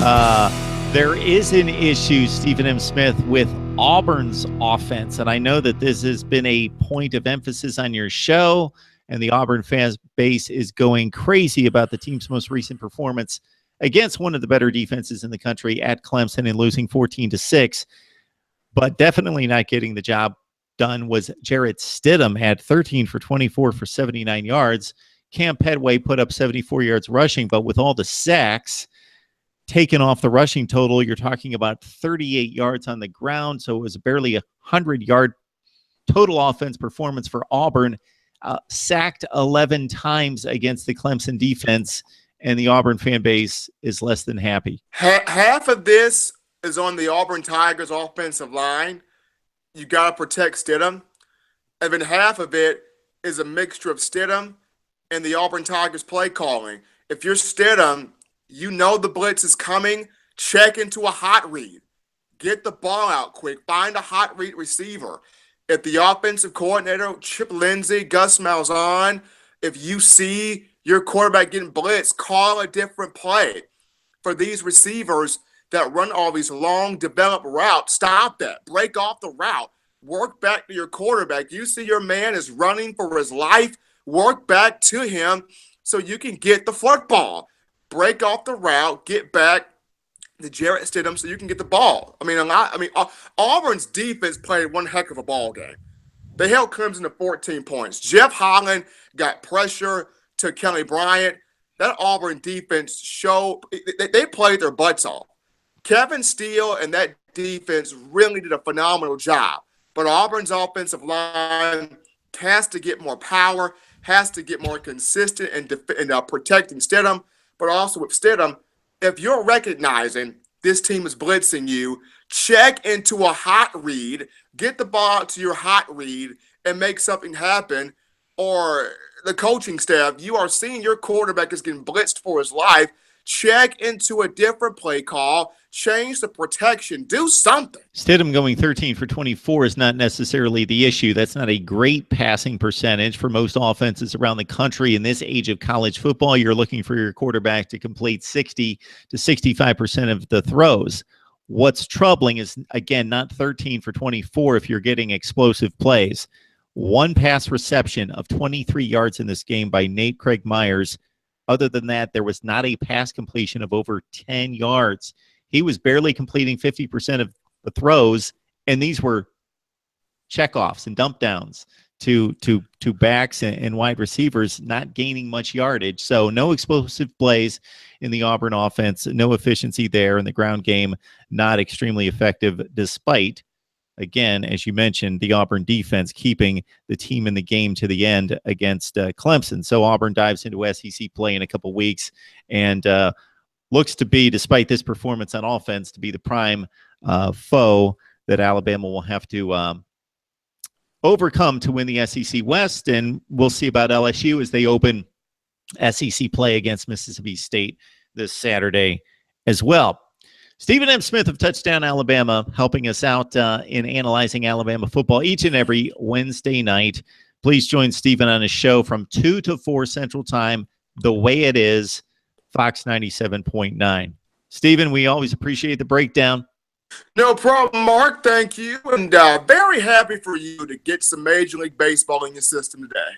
There is an issue, Stephen M. Smith, with Auburn's offense, and I know that this has been a point of emphasis on your show, and the Auburn fan base is going crazy about the team's most recent performance against one of the better defenses in the country at Clemson and losing 14-6, but definitely not getting the job done was Jarrett Stidham. Had 13 for 24 for 79 yards. Cam Pedway put up 74 yards rushing, but with all the sacks taken off the rushing total, you're talking about 38 yards on the ground, so it was barely a 100-yard total offense performance for Auburn. Sacked 11 times against the Clemson defense, and the Auburn fan base is less than happy. Half of this is on the Auburn Tigers offensive line. You got to protect Stidham. And then half of it is a mixture of Stidham and the Auburn Tigers play calling. If you're Stidham, you know the blitz is coming. Check into a hot read. Get the ball out quick. Find a hot read receiver. If the offensive coordinator, Chip Lindsey, Gus Malzahn, if you see your quarterback getting blitzed, call a different play. For these receivers that run all these long developed routes, stop that. Break off the route. Work back to your quarterback. You see your man is running for his life. Work back to him so you can get the football. Break off the route. Get back to Jarrett Stidham so you can get the ball. Auburn's defense played one heck of a ball game. They held Clemson to 14 points. Jeff Holland got pressure to Kelly Bryant. That Auburn defense showed they played their butts off. Kevin Steele and that defense really did a phenomenal job. But Auburn's offensive line has to get more power, has to get more consistent in protecting Stidham. But also with Stidham, if you're recognizing this team is blitzing you, check into a hot read, get the ball out to your hot read, and make something happen. Or the coaching staff, you are seeing your quarterback is getting blitzed for his life. Check into a different play call. Change the protection. Do something. Stidham going 13 for 24 is not necessarily the issue. That's not a great passing percentage for most offenses around the country. In this age of college football, you're looking for your quarterback to complete 60 to 65% of the throws. What's troubling is, again, not 13 for 24 if you're getting explosive plays. One pass reception of 23 yards in this game by Nate Craig Myers. Other than that, there was not a pass completion of over 10 yards. He was barely completing 50% of the throws, and these were checkoffs and dump downs to backs and wide receivers, not gaining much yardage. So no explosive plays in the Auburn offense, no efficiency there in the ground game, not extremely effective despite, again, as you mentioned, the Auburn defense keeping the team in the game to the end against Clemson. So Auburn dives into SEC play in a couple weeks and looks to be, despite this performance on offense, to be the prime foe that Alabama will have to overcome to win the SEC West. And we'll see about LSU as they open SEC play against Mississippi State this Saturday as well. Stephen M. Smith of Touchdown Alabama helping us out in analyzing Alabama football each and every Wednesday night. Please join Stephen on his show from 2 to 4 Central Time, The Way It Is, Fox 97.9. Stephen, we always appreciate the breakdown. No problem, Mark. Thank you. And very happy for you to get some Major League Baseball in your system today.